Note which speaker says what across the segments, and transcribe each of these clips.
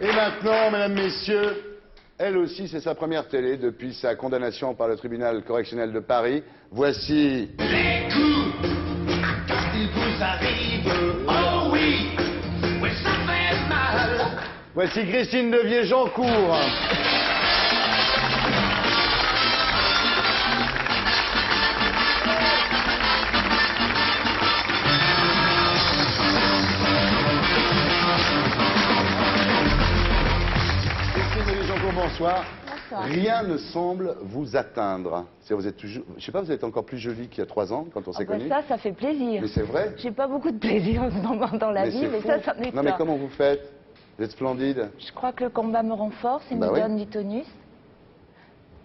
Speaker 1: Et maintenant, mesdames, messieurs, elle aussi, c'est sa première télé depuis sa condamnation par le tribunal correctionnel de Paris. Voici...
Speaker 2: Les coups, quand ils vous arrivent, oh oui, oui, ça fait mal.
Speaker 1: Voici Christine Devier-Jancourt. Bonsoir.
Speaker 3: Bonsoir.
Speaker 1: Rien ne semble vous atteindre. Vous êtes toujours, je sais pas, vous êtes encore plus jolie qu'il y a 3 ans quand on s'est connus.
Speaker 3: Ça fait plaisir.
Speaker 1: Mais c'est vrai.
Speaker 3: J'ai pas beaucoup de plaisir en ce moment dans la vie, mais ça en est
Speaker 1: Non mais comment vous faites? Vous êtes splendide.
Speaker 3: Je crois que le combat me renforce et me donne du tonus.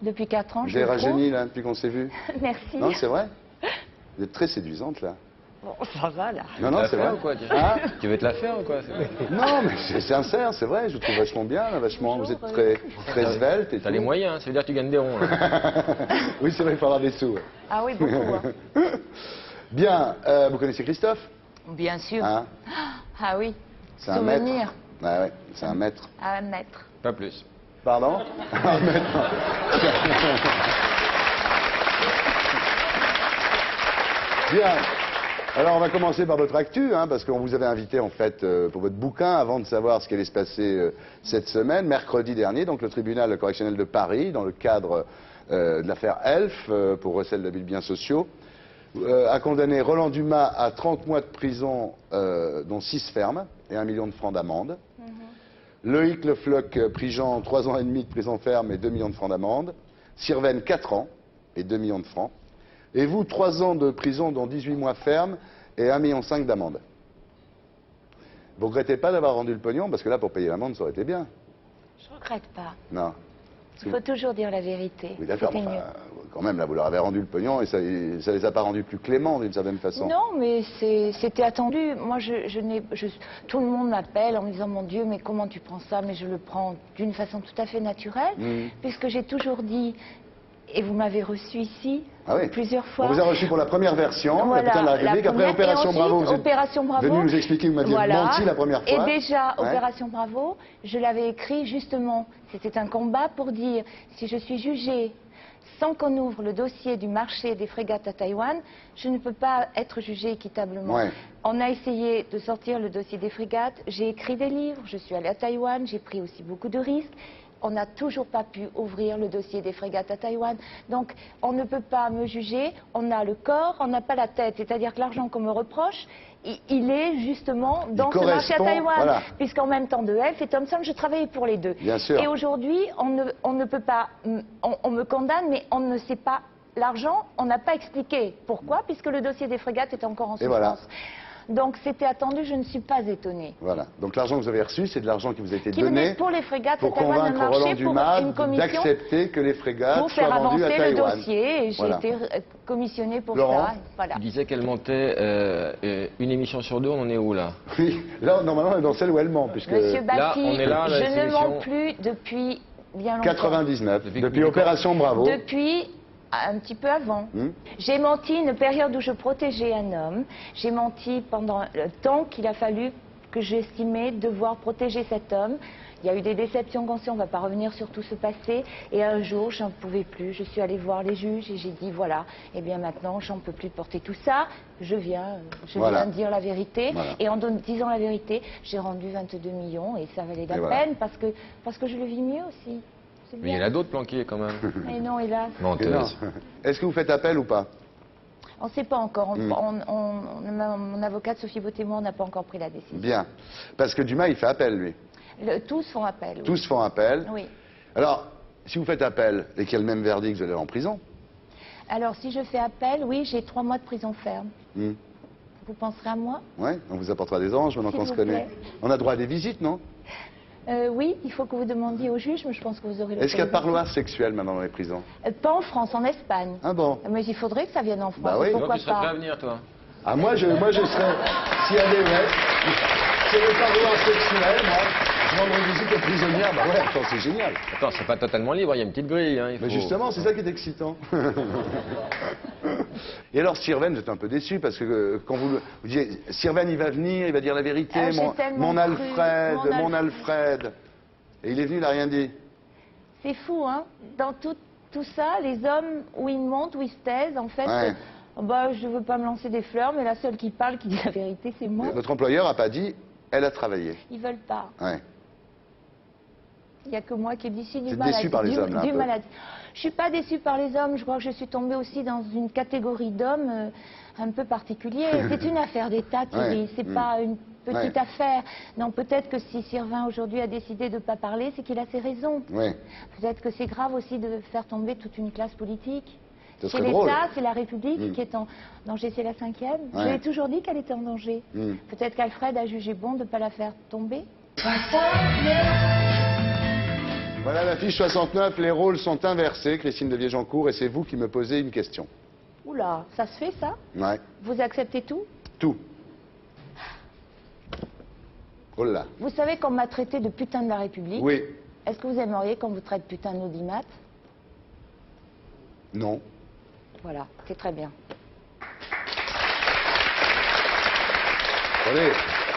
Speaker 3: Depuis 4 ans,
Speaker 1: vous avez rajeuni là depuis qu'on s'est vu.
Speaker 3: Merci.
Speaker 1: Non, c'est vrai. Vous êtes très séduisante là.
Speaker 3: Bon, ça va là.
Speaker 1: Non, non, c'est vrai.
Speaker 4: Ou quoi, tu veux te la faire ou quoi?
Speaker 1: Non, mais c'est sincère, c'est vrai. Je vous trouve vachement bien, là, vachement. Vous êtes très svelte et tout.
Speaker 4: T'as les moyens, ça veut dire que tu gagnes des ronds.
Speaker 1: Oui, c'est vrai, il faut avoir des sous.
Speaker 3: Ah oui, beaucoup. Hein.
Speaker 1: Bien, vous connaissez Christophe?
Speaker 3: Bien sûr.
Speaker 1: Hein?
Speaker 3: Ah oui.
Speaker 1: C'est un maître.
Speaker 3: Souvenir.
Speaker 1: Ah ouais, c'est un maître.
Speaker 3: À un maître.
Speaker 4: Pas plus.
Speaker 1: Pardon? Un maître. Bien. Alors on va commencer par votre actu, hein, parce qu'on vous avait invité en fait pour votre bouquin avant de savoir ce qui allait se passer cette semaine. Mercredi dernier, donc le tribunal correctionnel de Paris, dans le cadre de l'affaire Elf, pour recel d'abus de biens sociaux, a condamné Roland Dumas à 30 mois de prison, dont 6 fermes et 1 million de francs d'amende. Loïc Le Floch Prigent, 3 ans et demi de prison ferme et 2 millions de francs d'amende. Sirven, 4 ans et 2 millions de francs. Et vous, 3 ans de prison, dont 18 mois ferme et 1,5 million d'amende. Vous regrettez pas d'avoir rendu le pognon? Parce que là, pour payer l'amende, ça aurait été bien.
Speaker 3: Je regrette pas.
Speaker 1: Non.
Speaker 3: Il faut toujours dire la vérité.
Speaker 1: Oui, d'accord. Enfin, quand même, là, vous leur avez rendu le pognon et ça les a pas rendus plus cléments, d'une certaine façon.
Speaker 3: Non, mais c'était attendu. Moi, tout le monde m'appelle en me disant, mon Dieu, mais comment tu prends ça? Mais je le prends d'une façon tout à fait naturelle, puisque j'ai toujours dit... Et vous m'avez reçu ici plusieurs fois.
Speaker 1: On vous a reçu pour la première version,
Speaker 3: voilà,
Speaker 1: Capitaine de la République. Après Opération
Speaker 3: ensuite,
Speaker 1: Bravo, vous êtes
Speaker 3: Opération Bravo,
Speaker 1: venu nous expliquer, vous m'aviez menti la première fois.
Speaker 3: Et déjà, Opération Bravo, je l'avais écrit justement. C'était un combat pour dire, si je suis jugée sans qu'on ouvre le dossier du marché des frégates à Taïwan, je ne peux pas être jugée équitablement. On a essayé de sortir le dossier des frégates, j'ai écrit des livres, je suis allée à Taïwan, j'ai pris aussi beaucoup de risques. On n'a toujours pas pu ouvrir le dossier des frégates à Taïwan. Donc, on ne peut pas me juger. On a le corps, on n'a pas la tête. C'est-à-dire que l'argent qu'on me reproche, il est justement dans ce marché à Taïwan. Voilà. Puisqu'en même temps, de Elf et Thomson, je travaillais pour les deux.
Speaker 1: Bien sûr.
Speaker 3: Et aujourd'hui, on ne peut pas... On me condamne, mais on ne sait pas... L'argent, on n'a pas expliqué. Pourquoi? Puisque le dossier des frégates est encore en souffrance. Voilà. Donc c'était attendu, je ne suis pas étonnée. Voilà.
Speaker 1: Donc l'argent que vous avez reçu, c'est de l'argent qui vous a été donné
Speaker 3: pour les frégates
Speaker 1: pour convaincre Roland Dumas d'accepter que les frégates soient vendues à Taïwan.
Speaker 3: Pour faire avancer le dossier, et j'ai été commissionnée pour ça. Voilà.
Speaker 4: Tu disais qu'elle montait une émission sur 2, on en est où là?
Speaker 1: Oui, là normalement on est dans celle où elle ment. Puisque...
Speaker 3: Monsieur Baki,
Speaker 4: là, on est là,
Speaker 3: je ne mens plus depuis bien longtemps.
Speaker 1: 99, depuis Opération Bravo.
Speaker 3: Depuis... un petit peu avant. J'ai menti une période où je protégeais un homme. J'ai menti pendant le temps qu'il a fallu que j'estimais devoir protéger cet homme. Il y a eu des déceptions conscientes, on ne va pas revenir sur tout ce passé. Et un jour, j'en pouvais plus. Je suis allée voir les juges et j'ai dit, voilà, et bien maintenant, j'en peux plus de porter tout ça. Je viens dire la vérité. Voilà. Et en disant la vérité, j'ai rendu 22 millions et ça valait la peine parce que je le vis mieux aussi.
Speaker 4: Mais il y en a d'autres planqués quand même.
Speaker 3: Mais non, hélas.
Speaker 4: Menteuse.
Speaker 1: Est-ce que vous faites appel ou pas?
Speaker 3: On ne sait pas encore. Mon avocate Sophie Beauté-Moi n'a pas encore pris la décision.
Speaker 1: Bien. Parce que Dumas, il fait appel, lui.
Speaker 3: Tous font appel. Oui.
Speaker 1: Tous font appel.
Speaker 3: Oui.
Speaker 1: Alors, si vous faites appel et qu'il y a le même verdict, vous allez en prison?
Speaker 3: Alors, si je fais appel, oui, j'ai 3 mois de prison ferme. Vous penserez à moi?
Speaker 1: Oui, on vous apportera des oranges maintenant qu'on se connaît. On a droit à des visites, non?
Speaker 3: Oui, il faut que vous demandiez au juge, mais je pense que vous aurez le...
Speaker 1: Est-ce qu'il y a parloir sexuel maintenant dans les prisons?
Speaker 3: Pas en France, en Espagne.
Speaker 1: Ah bon?
Speaker 3: Mais il faudrait que ça vienne en France.
Speaker 1: Bah oui.
Speaker 3: Pourquoi
Speaker 4: tu serais
Speaker 3: pas?
Speaker 4: prêt à venir, toi?
Speaker 1: Ah, moi je serais... S'il y avait, s'il y avait parloir sexuel, moi, je rendrais visite aux prisonnières, bah ouais, attends, c'est génial.
Speaker 4: Attends, c'est pas totalement libre, il y a une petite grille. Hein,
Speaker 1: Mais justement, c'est ça qui est excitant. Et alors, Sirven, j'étais un peu déçu parce que quand vous disiez, Sirven, il va venir, il va dire la vérité, mon Alfred, mon Alfred. Et il est venu, il n'a rien dit.
Speaker 3: C'est fou, hein. Dans tout ça, les hommes, où ils montent, où ils se taisent, en fait,
Speaker 1: Ouais.
Speaker 3: bah, je ne veux pas me lancer des fleurs, mais la seule qui parle, qui dit la vérité, c'est moi.
Speaker 1: Votre employeur n'a pas dit, elle a travaillé.
Speaker 3: Ils veulent pas.
Speaker 1: Ouais.
Speaker 3: Il n'y a que moi qui ai dit si,
Speaker 1: Vous
Speaker 3: du
Speaker 1: êtes
Speaker 3: malade.
Speaker 1: déçu par les hommes, là, un
Speaker 3: Du
Speaker 1: peu.
Speaker 3: malade. Je suis pas déçue par les hommes. Je crois que je suis tombée aussi dans une catégorie d'hommes un peu particulier. C'est une affaire d'État, Thierry.
Speaker 1: Ouais.
Speaker 3: C'est pas une petite
Speaker 1: Ouais.
Speaker 3: affaire. Non, peut-être que si Sylvain aujourd'hui a décidé de ne pas parler, c'est qu'il a ses raisons.
Speaker 1: Ouais.
Speaker 3: Peut-être que c'est grave aussi de faire tomber toute une classe politique.
Speaker 1: Ce
Speaker 3: Chez
Speaker 1: serait drôle.
Speaker 3: l'État, c'est la République
Speaker 1: Mm.
Speaker 3: qui est en danger, c'est la 5e. Je
Speaker 1: Ouais.
Speaker 3: lui ai toujours dit qu'elle était en danger.
Speaker 1: Mm.
Speaker 3: Peut-être qu'Alfred a jugé bon de ne pas la faire tomber.
Speaker 1: Voilà la fiche 69, les rôles sont inversés, Christine de Viégeancourt, et c'est vous qui me posez une question.
Speaker 3: Oula, ça se fait ça?
Speaker 1: Ouais,
Speaker 3: Vous acceptez tout?
Speaker 1: tout. Oh là.
Speaker 3: Vous savez qu'on m'a traité de putain de la République.
Speaker 1: Oui,
Speaker 3: Est-ce que vous aimeriez qu'on vous traite putain d'audimat?
Speaker 1: non.
Speaker 3: Voilà, c'est très bien.
Speaker 1: Attendez,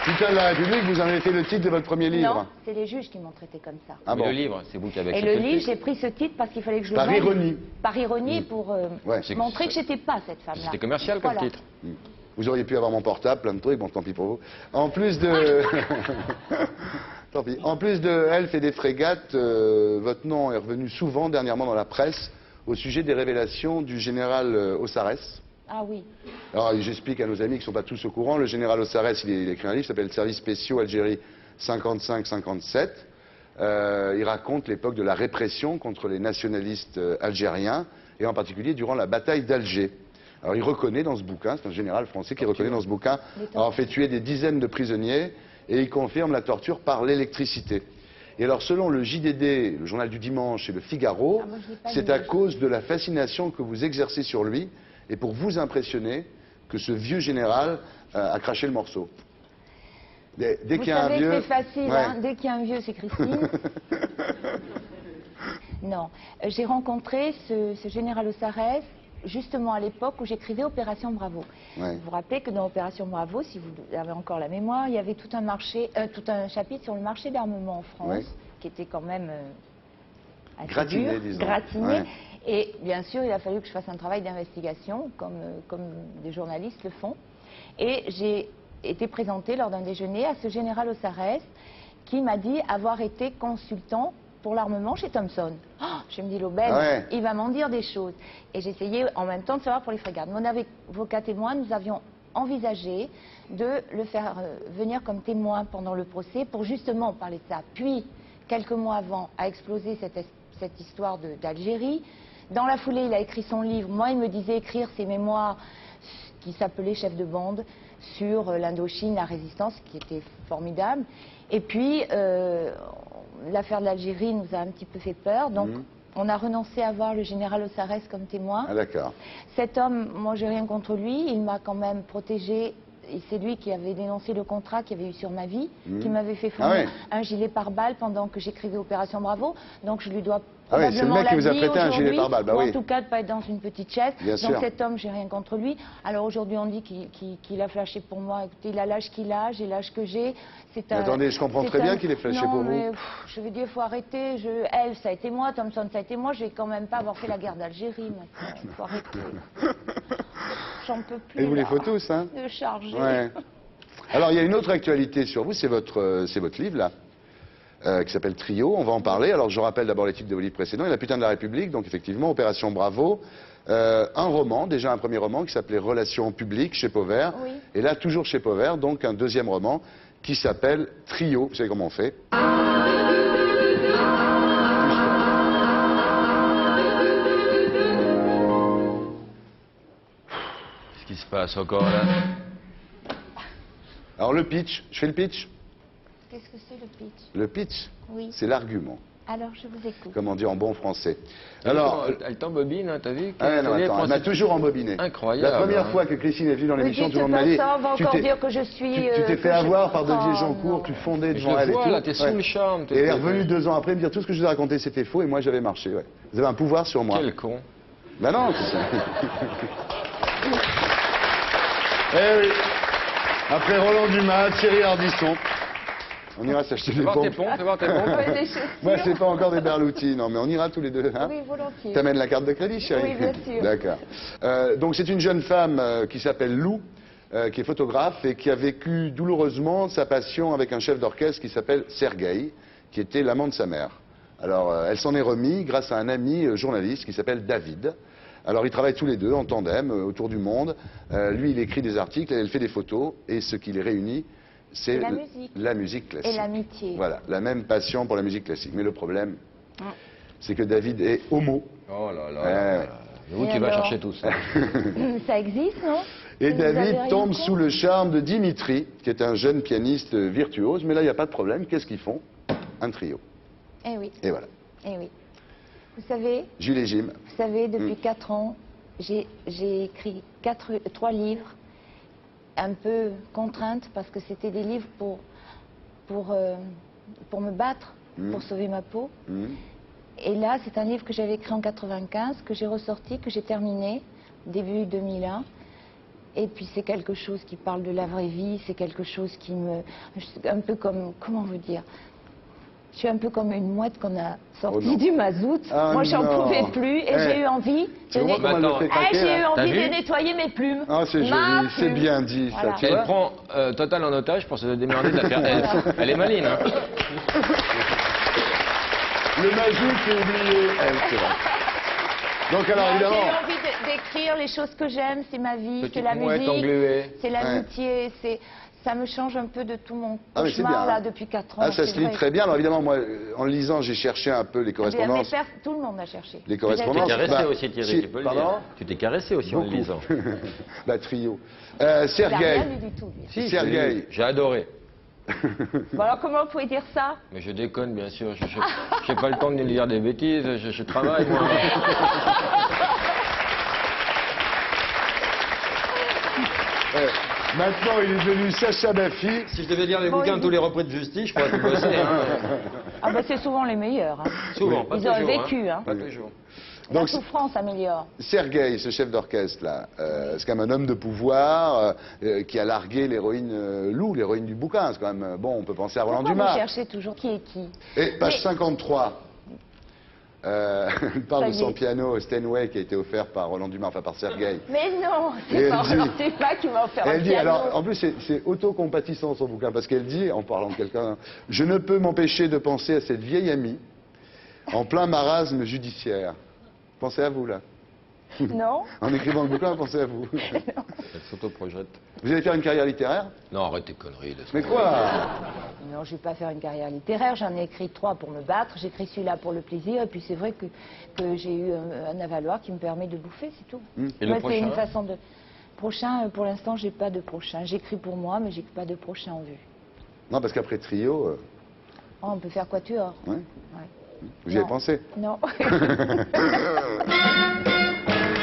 Speaker 1: putain de la République, vous en avez fait le titre de votre premier livre.
Speaker 3: Non, c'est les juges qui m'ont traité comme ça.
Speaker 1: Ah
Speaker 4: Mais
Speaker 1: bon.
Speaker 4: le livre, c'est vous qui avez
Speaker 3: Et
Speaker 4: accepté
Speaker 3: le livre,
Speaker 4: titre.
Speaker 3: j'ai pris ce titre parce qu'il fallait que je le
Speaker 1: Par
Speaker 3: vende.
Speaker 1: ironie.
Speaker 3: Par ironie, pour
Speaker 1: Ouais.
Speaker 3: montrer que j'étais pas cette femme-là.
Speaker 4: C'était commercial comme
Speaker 3: Voilà.
Speaker 4: titre.
Speaker 1: Vous auriez pu avoir mon portable, plein de trucs, bon tant pis pour vous. En plus de... Tant pis. En plus de Elf et des frégates, votre nom est revenu souvent dernièrement dans la presse au sujet des révélations du général Ossarès.
Speaker 3: Ah oui.
Speaker 1: Alors j'explique à nos amis qui ne sont pas tous au courant, le général Ossarès, il a écrit un livre qui s'appelle Services spéciaux Algérie 55-57. Il raconte l'époque de la répression contre les nationalistes algériens, et en particulier durant la bataille d'Alger. Alors il reconnaît dans ce bouquin, c'est un général français qui reconnaît dans ce bouquin avoir fait tuer des dizaines de prisonniers, et il confirme la torture par l'électricité. Et alors selon le JDD, le journal du dimanche et le Figaro,
Speaker 3: Ah, moi, je l'ai pas
Speaker 1: c'est
Speaker 3: lu.
Speaker 1: à cause de la fascination que vous exercez sur lui, et pour vous impressionner, que ce vieux général a craché le morceau. Dès
Speaker 3: Vous
Speaker 1: qu'il y a un
Speaker 3: savez
Speaker 1: vieux...
Speaker 3: que c'est facile,
Speaker 1: Ouais.
Speaker 3: hein. Dès qu'il y a un vieux, c'est Christine. Non, j'ai rencontré ce général Ossarès justement à l'époque où j'écrivais Opération Bravo.
Speaker 1: Ouais.
Speaker 3: Vous vous rappelez que dans Opération Bravo, si vous avez encore la mémoire, il y avait tout un chapitre sur le marché d'armement en France,
Speaker 1: Ouais.
Speaker 3: qui était quand même assez
Speaker 1: Gratiné,
Speaker 3: dur,
Speaker 1: disons.
Speaker 3: gratiné.
Speaker 1: Ouais.
Speaker 3: Et bien sûr, il a fallu que je fasse un travail d'investigation, comme des journalistes le font. Et j'ai été présentée lors d'un déjeuner à ce général Ossarès qui m'a dit avoir été consultant pour l'armement chez Thomson. Oh, je me dis, l'aubaine,
Speaker 1: Ah ouais.
Speaker 3: il va m'en dire des choses. Et j'essayais en même temps de savoir pour les frégates. Mon avocat et moi, nous avions envisagé de le faire venir comme témoin pendant le procès pour justement parler de ça. Puis, quelques mois avant, a explosé cette histoire d'Algérie. Dans la foulée, il a écrit son livre. Moi, il me disait écrire ses mémoires qui s'appelait Chef de bande sur l'Indochine, la résistance, qui était formidable. Et puis, l'affaire de l'Algérie nous a un petit peu fait peur. Donc, on a renoncé à voir le général Ossarès comme témoin.
Speaker 1: Ah d'accord.
Speaker 3: Cet homme, moi, j'ai rien contre lui. Il m'a quand même protégé. Et c'est lui qui avait dénoncé le contrat qu'il y avait eu sur ma vie, qui m'avait fait
Speaker 1: Ah
Speaker 3: fournir
Speaker 1: ouais.
Speaker 3: un gilet pare-balles pendant que j'écrivais Opération Bravo. Donc je lui dois
Speaker 1: Ah ouais, c'est le
Speaker 3: probablement
Speaker 1: mec qui
Speaker 3: la
Speaker 1: vous a
Speaker 3: vie
Speaker 1: prêté un gilet
Speaker 3: aujourd'hui,
Speaker 1: pare-balles, bah
Speaker 3: ou
Speaker 1: oui.
Speaker 3: en tout cas de pas être dans une petite chaise.
Speaker 1: Bien
Speaker 3: Donc
Speaker 1: sûr.
Speaker 3: cet homme, j'ai rien contre lui. Alors aujourd'hui, on dit qu'il a flashé pour moi. Écoutez, il a l'âge qu'il a, j'ai l'âge que j'ai. C'est
Speaker 1: Mais attendez, je comprends
Speaker 3: c'est
Speaker 1: très bien qu'il ait flashé
Speaker 3: non,
Speaker 1: pour vous.
Speaker 3: mais, je veux dire, il faut arrêter. Elle, ça a été moi. Thomson, ça a été moi. Je vais quand même pas avoir fait la guerre d'Algérie maintenant. Il faut arrêter. J'en peux plus.
Speaker 1: Et vous les
Speaker 3: là,
Speaker 1: faut tous, hein?
Speaker 3: de charger.
Speaker 1: Ouais. Alors, il y a une autre actualité sur vous, c'est votre livre, là, qui s'appelle Trio. On va en parler. Alors, je rappelle d'abord les titres de vos livres précédents. Il y a La putain de la République, donc effectivement, Opération Bravo. Un roman, déjà un premier roman, qui s'appelait Relations publiques, chez Pauvert.
Speaker 3: Oui.
Speaker 1: Et là, toujours chez Pauvert, donc un deuxième roman, qui s'appelle Trio. Vous savez comment on fait?
Speaker 4: Qu'est-ce qui se passe encore là?
Speaker 1: Alors, le pitch. Je fais le pitch?
Speaker 3: Qu'est-ce que c'est le pitch?
Speaker 1: Le pitch,
Speaker 3: Oui.
Speaker 1: c'est l'argument,
Speaker 3: Alors, je vous écoute.
Speaker 1: comme on dit en bon français.
Speaker 4: Alors, elle t'embobine, hein, t'as vu?
Speaker 1: Ah ouais, non,
Speaker 4: Quel est le
Speaker 1: attends, elle m'a
Speaker 4: principe?
Speaker 1: toujours embobiné.
Speaker 4: Incroyable,
Speaker 1: La première
Speaker 4: hein.
Speaker 1: fois que Christine est venue dans
Speaker 3: Ne
Speaker 1: l'émission,
Speaker 3: dites
Speaker 1: tout le monde m'a
Speaker 3: pas
Speaker 1: dit...
Speaker 3: ça, on va
Speaker 1: tu
Speaker 3: encore
Speaker 1: t'es-
Speaker 3: dire que je suis...
Speaker 1: Tu t'es
Speaker 3: que
Speaker 1: fait
Speaker 3: je-
Speaker 1: avoir par
Speaker 3: Oh,
Speaker 1: Didier Jancourt,
Speaker 3: non.
Speaker 1: tu fondais
Speaker 4: Mais
Speaker 1: devant
Speaker 4: je le
Speaker 1: elle et
Speaker 4: vois,
Speaker 1: tout.
Speaker 4: là, t'es sous le charme,
Speaker 1: Et
Speaker 4: t'es-
Speaker 1: elle est revenue 2 ans après me dire tout ce que je vous ai raconté c'était faux et moi j'avais marché. Ouais. Vous avez un pouvoir sur moi.
Speaker 4: Quel con.
Speaker 1: Ben non, c'est ça. Eh oui. Après Roland Dumas, Thierry Ardisson. On ira s'acheter
Speaker 4: Fais
Speaker 1: des
Speaker 4: voir tes
Speaker 1: pompes.
Speaker 4: pompes, fais voir tes pompes.
Speaker 3: Ouais, des chaussures.
Speaker 1: Moi, c'est pas encore des berloutis, non, mais on ira tous les deux. Hein.
Speaker 3: Oui, volontiers.
Speaker 1: T'amènes la carte de crédit, chérie?
Speaker 3: Oui, bien sûr.
Speaker 1: D'accord. Donc, c'est une jeune femme qui s'appelle Lou, qui est photographe et qui a vécu douloureusement sa passion avec un chef d'orchestre qui s'appelle Sergueï, qui était l'amant de sa mère. Alors, elle s'en est remis grâce à un ami journaliste qui s'appelle David. Alors, ils travaillent tous les deux en tandem autour du monde. Lui, il écrit des articles, elle fait des photos, et ce qui les réunit, c'est
Speaker 3: La musique.
Speaker 1: la musique classique.
Speaker 3: Et l'amitié.
Speaker 1: Voilà, la même passion pour la musique classique. Mais le problème, c'est que David est homo.
Speaker 4: Oh là là.
Speaker 1: Ouais,
Speaker 4: là.
Speaker 1: ouais.
Speaker 4: Où
Speaker 3: Et
Speaker 4: tu vas
Speaker 3: alors
Speaker 4: chercher tout ça?
Speaker 3: Ça existe, non?
Speaker 1: Et
Speaker 3: Vous avez
Speaker 1: David
Speaker 3: rien
Speaker 1: tombe
Speaker 3: contre
Speaker 1: sous le charme de Dimitri, qui est un jeune pianiste virtuose. Mais là, il n'y a pas de problème. Qu'est-ce qu'ils font? Un trio.
Speaker 3: Eh oui,
Speaker 1: Et voilà.
Speaker 3: eh oui. Vous savez,
Speaker 1: Jules et Jim.
Speaker 3: depuis 4 ans, j'ai écrit 3 livres, un peu contraintes, parce que c'était des livres pour me battre, pour sauver ma peau. Et là, c'est un livre que j'avais écrit en 95, que j'ai ressorti, que j'ai terminé, début 2001. Et puis c'est quelque chose qui parle de la vraie vie, c'est quelque chose qui me... Un peu comme... Comment vous dire? Je suis un peu comme une mouette qu'on a sortie
Speaker 1: Oh non.
Speaker 3: du mazout.
Speaker 1: Ah
Speaker 3: Moi, j'en
Speaker 1: non.
Speaker 3: pouvais plus et
Speaker 1: Eh,
Speaker 3: j'ai eu envie
Speaker 1: Tu
Speaker 3: de...
Speaker 1: vois comment elle me fait craquer,
Speaker 3: j'ai eu
Speaker 1: là?
Speaker 3: envie
Speaker 4: T'as
Speaker 3: de
Speaker 4: vu
Speaker 3: nettoyer mes plumes.
Speaker 1: Ah, c'est
Speaker 3: Ma
Speaker 1: joli, c'est
Speaker 3: plume.
Speaker 1: bien dit, ça,
Speaker 3: Voilà.
Speaker 1: tu
Speaker 4: Elle
Speaker 1: vois.
Speaker 4: prend Total en otage pour se démerder de la faire. Elle est maligne, hein.
Speaker 1: Le mazout, c'est oublié. Elle, c'est vrai. Donc, alors,
Speaker 3: J'ai
Speaker 1: évidemment...
Speaker 3: eu envie d'écrire les choses que j'aime, c'est ma vie, c'est
Speaker 4: Petite
Speaker 3: la
Speaker 4: mouette
Speaker 3: musique,
Speaker 4: engluée.
Speaker 3: c'est l'amitié, ça me change un peu de tout mon
Speaker 1: Ah, mais c'est
Speaker 3: cauchemar
Speaker 1: bien,
Speaker 3: là
Speaker 1: hein.
Speaker 3: depuis 4 ans.
Speaker 1: Ah, ça
Speaker 3: c'est
Speaker 1: se lit
Speaker 3: vrai.
Speaker 1: très bien. Alors, évidemment, moi, en le lisant, j'ai cherché un peu les
Speaker 3: Mais
Speaker 1: correspondances.
Speaker 3: tout le monde a cherché.
Speaker 1: Les
Speaker 4: Tu t'es
Speaker 1: correspondances.
Speaker 4: caressé
Speaker 1: Bah,
Speaker 4: aussi, Thierry,
Speaker 1: si,
Speaker 4: tu peux le
Speaker 1: pardon.
Speaker 4: dire. Tu t'es caressé aussi en le
Speaker 1: Beaucoup.
Speaker 4: lisant.
Speaker 1: Bah, trio.
Speaker 3: Il n'a
Speaker 1: Sergueï.
Speaker 3: rien lu du tout. lui.
Speaker 4: Si,
Speaker 1: Sergueï.
Speaker 4: je l'ai lu. J'ai adoré.
Speaker 3: Bon, alors comment vous pouvez dire ça?
Speaker 4: Mais je déconne, bien sûr. Je n'ai pas le temps de lire des bêtises. Je travaille, moi.
Speaker 1: Maintenant, il est devenu Sacha Baffy.
Speaker 4: Si je devais lire les
Speaker 3: Bon,
Speaker 4: bouquins de
Speaker 3: il-
Speaker 4: tous les repris de justice, je pourrais tout bosser. Hein.
Speaker 3: Ah ben c'est souvent les meilleurs. Hein.
Speaker 4: Souvent, pas
Speaker 3: Ils
Speaker 4: toujours.
Speaker 3: ont vécu. Hein.
Speaker 4: Pas toujours.
Speaker 3: La
Speaker 1: Donc,
Speaker 3: souffrance améliore.
Speaker 1: Sergueï, ce chef d'orchestre, là, c'est quand même un homme de pouvoir qui a largué l'héroïne Lou, l'héroïne du bouquin. C'est quand même, bon, on peut penser à Roland
Speaker 3: Pourquoi
Speaker 1: Dumas.
Speaker 3: vous cherchez toujours qui est qui?
Speaker 1: Et page
Speaker 3: Mais-
Speaker 1: 53, elle parle de
Speaker 3: Ça y
Speaker 1: son
Speaker 3: est.
Speaker 1: piano Steinway qui a été offert par Roland Dumas, enfin par Sergueï.
Speaker 3: Mais non,
Speaker 1: Et
Speaker 3: c'est
Speaker 1: elle
Speaker 3: pas
Speaker 1: dit-
Speaker 3: Roland Dumas qui m'a offert un
Speaker 1: Elle dit,
Speaker 3: piano.
Speaker 1: alors, en plus, c'est autocompatissant son bouquin, parce qu'elle dit, en parlant de quelqu'un, je ne peux m'empêcher de penser à cette vieille amie en plein marasme judiciaire. Pensez à vous, là.
Speaker 3: Non.
Speaker 1: En écrivant le bouquin, pensez à vous.
Speaker 4: Elle s'auto-projette.
Speaker 1: Vous allez faire une carrière littéraire?
Speaker 4: Non, arrête tes conneries.
Speaker 1: Mais quoi?
Speaker 3: Non, je ne vais pas faire une carrière littéraire. J'en ai écrit 3 pour me battre. J'écris celui-là pour le plaisir. Et puis c'est vrai que j'ai eu un avaloir qui me permet de bouffer, c'est tout.
Speaker 4: Et le
Speaker 3: Moi, c'est
Speaker 4: prochain
Speaker 3: une façon de... Prochain, pour l'instant, j'ai pas de prochain. J'écris pour moi, mais j'ai pas de prochain en vue.
Speaker 1: Non, parce qu'après trio,
Speaker 3: Oh, on peut faire quatuor.
Speaker 1: ouais,
Speaker 3: Ouais.
Speaker 1: vous y avez
Speaker 3: Non.
Speaker 1: pensé?
Speaker 3: Non.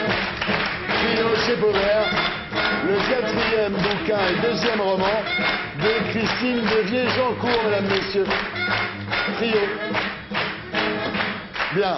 Speaker 1: Trio chez Pauvert, le 4e bouquin et 2e roman de Christine Devier-Jancourt, mesdames, messieurs. Trio. Bien.